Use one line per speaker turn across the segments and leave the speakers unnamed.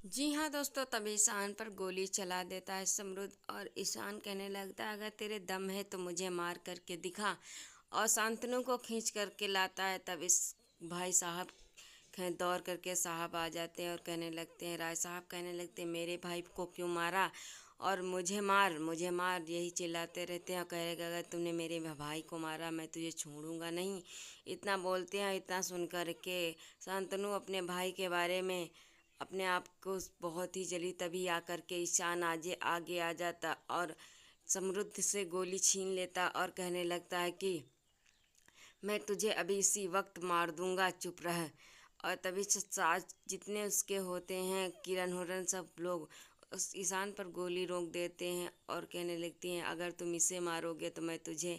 जी हाँ दोस्तों, तब ईशान पर गोली चला देता है समरुद्ध और ईशान कहने लगता है, अगर तेरे दम है तो मुझे मार करके दिखा। और शांतनु को खींच करके लाता है। तब इस भाई साहब दौड़ करके साहब आ जाते हैं और कहने लगते हैं, राय साहब कहने लगते हैं, मेरे भाई को क्यों मारा और मुझे मार मुझे मार, यही चिल्लाते रहते हैं। और कह रहे कि अगर तूने मेरे भाई को मारा मैं तुझे छोड़ूंगा नहीं। इतना बोलते हैं। इतना सुन कर के शांतनु अपने भाई के बारे में अपने आप को बहुत ही जली। तभी आकर के ईशान आजे आगे आ जाता और समृद्ध से गोली छीन लेता और कहने लगता है कि मैं तुझे अभी इसी वक्त मार दूंगा, चुप रह। और तभी साज जितने उसके होते हैं, किरण हुरन, सब लोग उस ईशान पर गोली रोक देते हैं और कहने लगती हैं, अगर तुम इसे मारोगे तो मैं तुझे।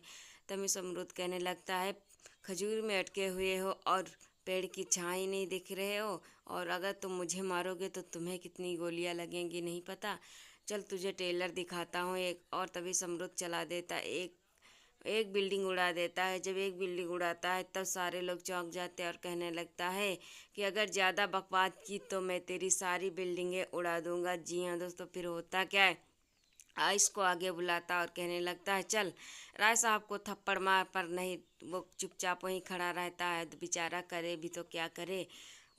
तभी समृद्ध कहने लगता है, खजूर में अटके हुए हो और पेड़ की छाई नहीं दिख रहे हो, और अगर तुम मुझे मारोगे तो तुम्हें कितनी गोलियां लगेंगी नहीं पता। चल तुझे टेलर दिखाता हूँ एक। और तभी समृद्ध चला देता एक एक बिल्डिंग उड़ा देता है। जब एक बिल्डिंग उड़ाता है तब सारे लोग चौंक जाते हैं और कहने लगता है कि अगर ज़्यादा बकवास की तो मैं तेरी सारी बिल्डिंगें उड़ा दूंगा। जी हाँ दोस्तों, फिर होता क्या है, आयुष को आगे बुलाता और कहने लगता है, चल राय साहब को थप्पड़ मार। पर नहीं, वो चुपचाप वहीं खड़ा रहता है। तो बेचारा करे भी तो क्या करे,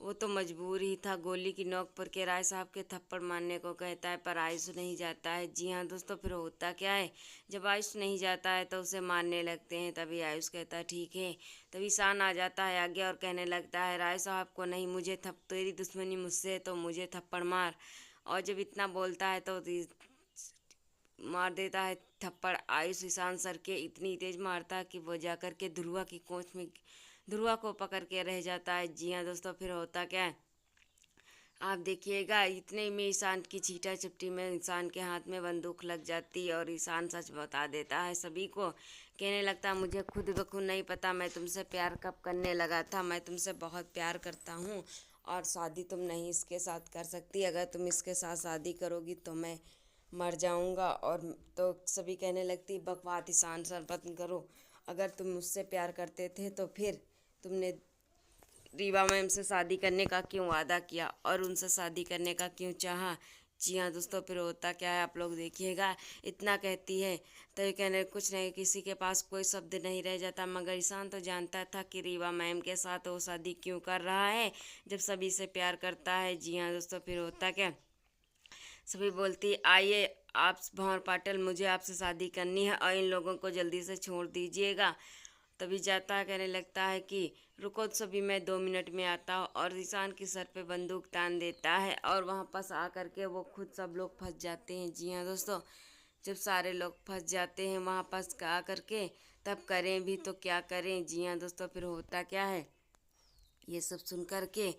वो तो मजबूर ही था। गोली की नोक पर के राय साहब के थप्पड़ मारने को कहता है, पर आयुष नहीं जाता है। जी हाँ दोस्तों, फिर होता क्या है, जब आयुष नहीं जाता है तो उसे मारने लगते हैं। तभी आयुष कहता है, ठीक है। तभी ईशान आ जाता है आगे और कहने लगता है, राय साहब को नहीं, मुझे तेरी दुश्मनी मुझसे है तो मुझे थप्पड़ मार। और जब इतना बोलता है तो मार देता है थप्पड़। आयुष ईशान सर के इतनी तेज मारता है कि वो जाकर के ध्रुवा की कोच में ध्रुवा को पकड़ के रह जाता है। जी हाँ दोस्तों, फिर होता क्या है, आप देखिएगा, इतने में ईशान की छीटा चिपटी में ईशान के हाथ में बंदूक लग जाती है और ईशान सच बता देता है सभी को। कहने लगता, मुझे खुद ब खुद नहीं पता मैं तुमसे प्यार कब करने लगा था। मैं तुमसे बहुत प्यार करता हूँ और शादी तुम नहीं इसके साथ कर सकती। अगर तुम इसके साथ शादी करोगी तो मैं मर जाऊंगा। और तो सभी कहने लगती, बकवास ईशान सर बंद करो। अगर तुम मुझसे प्यार करते थे तो फिर तुमने रीवा मैम से शादी करने का क्यों वादा किया और उनसे शादी करने का क्यों चाहा। जी हाँ दोस्तों, फिर होता क्या है आप लोग देखिएगा। इतना कहती है तो ये कहने कुछ नहीं, किसी के पास कोई शब्द नहीं रह जाता। मगर ईशान तो जानता था कि रीवा मैम के साथ वो शादी क्यों कर रहा है, जब सभी से प्यार करता है। जी हाँ दोस्तों, फिर होता क्या, सभी बोलती, आइए आप भंवर पाटिल, मुझे आपसे शादी करनी है और इन लोगों को जल्दी से छोड़ दीजिएगा। तभी जाता है, कहने लगता है कि रुको सभी, मैं 2 मिनट में आता हूँ। और ईशान के सर पे बंदूक तान देता है और वहाँ पास आकर के वो खुद सब लोग फंस जाते हैं। जी हाँ दोस्तों, जब सारे लोग फंस जाते हैं वहाँ पास आ करके, तब करें भी तो क्या करें। जी हाँ दोस्तों, फिर होता क्या है, ये सब सुन कर के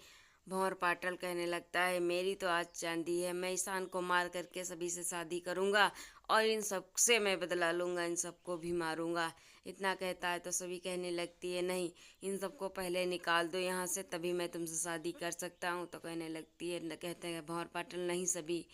भंवर पाटल कहने लगता है, मेरी तो आज चांदी है, मैं ईशान को मार करके सभी से शादी करूंगा और इन सब से मैं बदला लूंगा, इन सबको भी मारूंगा। इतना कहता है तो सभी कहने लगती है, नहीं, इन सबको पहले निकाल दो यहाँ से, तभी मैं तुमसे शादी कर सकता हूँ। तो कहने लगती है, कहते हैं भंवर पाटल, नहीं सभी,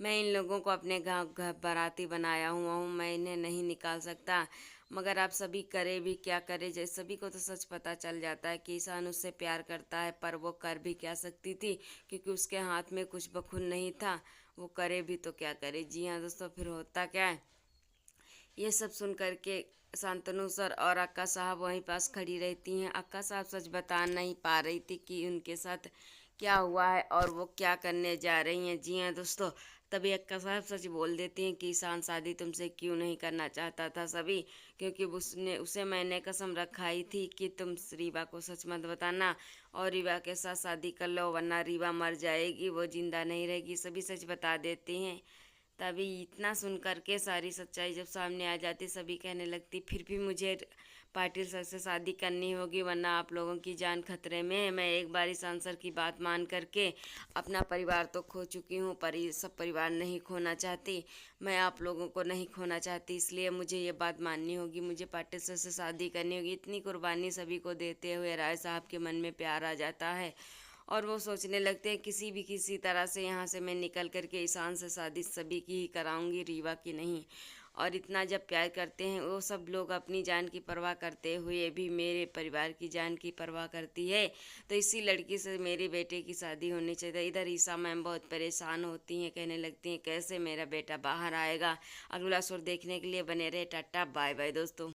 मैं इन लोगों को अपने गाँव घर बाराती बनाया हुआ हूँ, मैं इन्हें नहीं निकाल सकता। मगर आप सभी करे भी क्या करे, जैसे सभी को तो सच पता चल जाता है कि ईशान उससे प्यार करता है, पर वो कर भी क्या सकती थी, क्योंकि उसके हाथ में कुछ बखून नहीं था। वो करे भी तो क्या करे। जी हाँ दोस्तों, फिर होता क्या है, ये सब सुन करके शांतनु सर और अक्का साहब वहीं पास खड़ी रहती हैं। अक्का साहब सच बता नहीं पा रही थी कि उनके साथ क्या हुआ है और वो क्या करने जा रही हैं। जी हाँ दोस्तों, तभी अक्का साहब सच बोल देती हैं कि ईशान शादी तुमसे क्यों नहीं करना चाहता था सभी, क्योंकि उसने उसे मैंने कसम रखाई थी कि तुम रीवा को सच मत बताना और रीवा के साथ शादी कर लो, वरना रीवा मर जाएगी, वो जिंदा नहीं रहेगी। सभी सच बता देते हैं। तभी इतना सुन करके सारी सच्चाई जब सामने आ जाती, सभी कहने लगती, फिर भी मुझे पाटिल सर से शादी करनी होगी, वरना आप लोगों की जान खतरे में है। मैं एक बार ईशान सर की बात मान करके अपना परिवार तो खो चुकी हूँ, पर ये सब परिवार नहीं खोना चाहती। मैं आप लोगों को नहीं खोना चाहती, इसलिए मुझे ये बात माननी होगी, मुझे पाटिल सर से शादी करनी होगी। इतनी कुर्बानी सभी को देते हुए राय साहब के मन में प्यार आ जाता है और वो सोचने लगते हैं, किसी तरह से यहाँ से मैं निकल कर के ईशान से शादी सभी की ही कराऊंगी, रीवा की नहीं। और इतना जब प्यार करते हैं वो सब लोग अपनी जान की परवाह करते हुए भी मेरे परिवार की जान की परवाह करती है। तो इसी लड़की से मेरे बेटे की शादी होनी चाहिए। इधर ईसा मैम बहुत परेशान होती हैं, कहने लगती हैं कैसे मेरा बेटा बाहर आएगा। अगला शो देखने के लिए बने रहे। टाटा बाय बाय दोस्तों।